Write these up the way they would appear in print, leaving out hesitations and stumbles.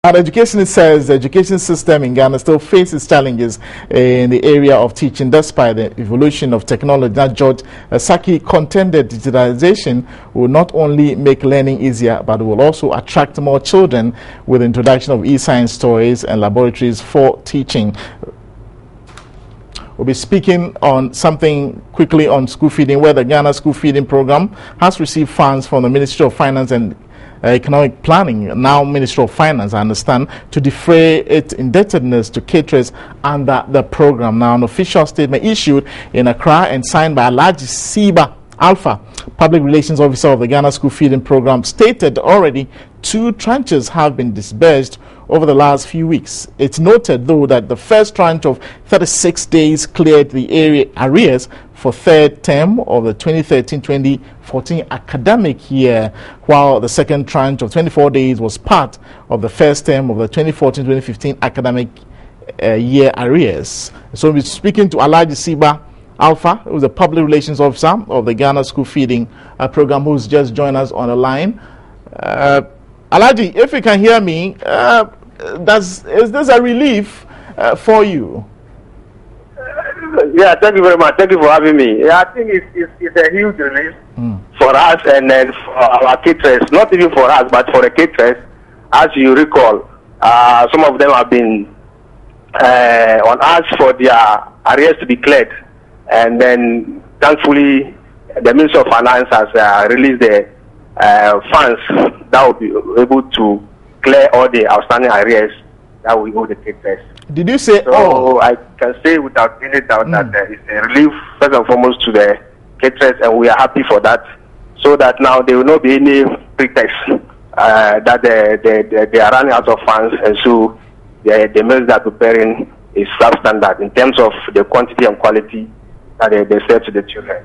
At education, it says the education system in Ghana still faces challenges in the area of teaching despite the evolution of technology. That George Saki contended digitalization will not only make learning easier, but will also attract more children with the introduction of e-science toys and laboratories for teaching. We'll be speaking on something quickly on school feeding, where the Ghana School Feeding Program has received funds from the Ministry of Finance and Economic Planning, now Ministry of Finance, I understand, to defray its indebtedness to caterers under the program. Now, an official statement issued in Accra and signed by Alhaji Siba Alpha, Public Relations Officer of the Ghana School Feeding Program, stated already 2 tranches have been disbursed over the last few weeks. It's noted, though, that the first tranche of 36 days cleared the area arrears for third term of the 2013-2014 academic year, while the second tranche of 24 days was part of the first term of the 2014-2015 academic year arrears. So we're speaking to Alhaji Siba Alpha, who's the Public Relations Officer of the Ghana School Feeding Program, who's just joined us on the line. Alhaji, if you can hear me, is this a relief for you? Yeah, thank you very much. Thank you for having me. Yeah, I think it's a huge relief for us and then for our caterers, not even for us, but for the caterers. As you recall, some of them have been on us for their arrears to be cleared. And then, thankfully, the Ministry of Finance has released the funds that will be able to clear all the outstanding arrears that we owe the caterers. Did you say so I can say without any doubt that it's a relief, first and foremost, to the caterers, and we are happy for that, so that now there will not be any pretext that they are running out of funds, and so the meals that we're preparing is substandard in terms of the quantity and quality that they serve to the children.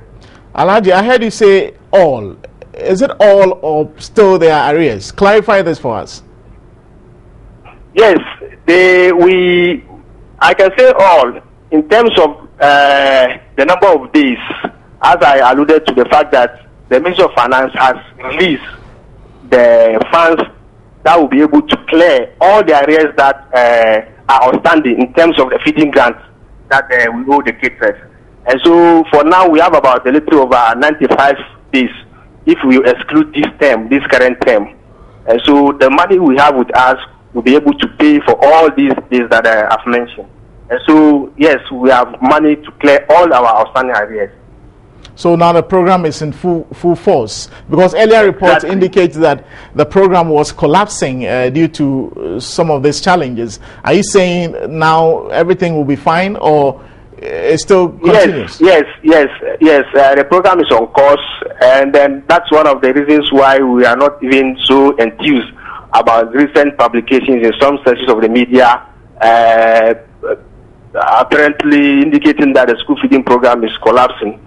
Alhaji, I heard you say all. Is it all or still there are arrears? Clarify this for us. Yes, I can say all in terms of the number of days, as I alluded to the fact that the Ministry of Finance has released the funds that will be able to clear all the arrears that are outstanding in terms of the feeding grants that we owe the caterers. And so for now we have about a little over 95 days if we exclude this current term. And so the money we have with us will be able to pay for all these days that I have mentioned. And so, yes, we have money to clear all our outstanding arrears. So now the program is in full force, because earlier reports indicate that the program was collapsing due to some of these challenges. Are you saying now everything will be fine, or it still continues? Yes. The program is on course, and then that's one of the reasons why we are not even so enthused about recent publications in some sections of the media apparently indicating that the school feeding program is collapsing.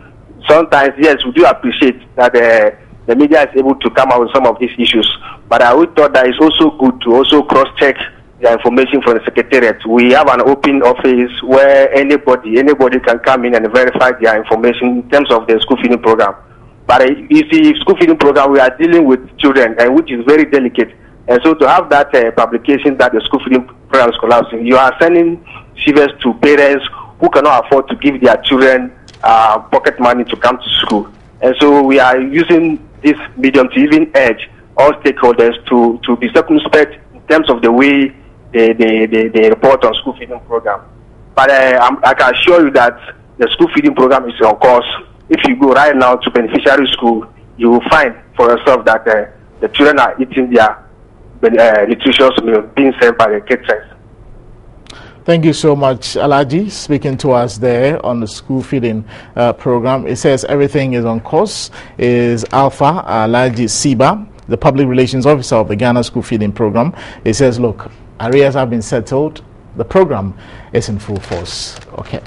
Sometimes, yes, we do appreciate that the media is able to come out with some of these issues, but I would thought that it's also good to also cross-check the information from the Secretariat. We have an open office where anybody can come in and verify their information in terms of the school feeding program. But you see, school feeding program, we are dealing with children, and which is very delicate. And so to have that publication that the school feeding program is collapsing, you are sending shivers to parents who cannot afford to give their children pocket money to come to school. And so we are using this medium to even urge all stakeholders to be circumspect in terms of the way they report on school feeding program. But I can assure you that the school feeding program is on course. If you go right now to beneficiary school, you will find for yourself that the children are eating their nutritious meal being served by the caterers. Thank you so much, Alhaji, speaking to us there on the school feeding program. It says everything is on course. Is Alpha Alhaji Siba, the Public Relations Officer of the Ghana School Feeding Program. It says, look, arrears have been settled. The program is in full force. Okay.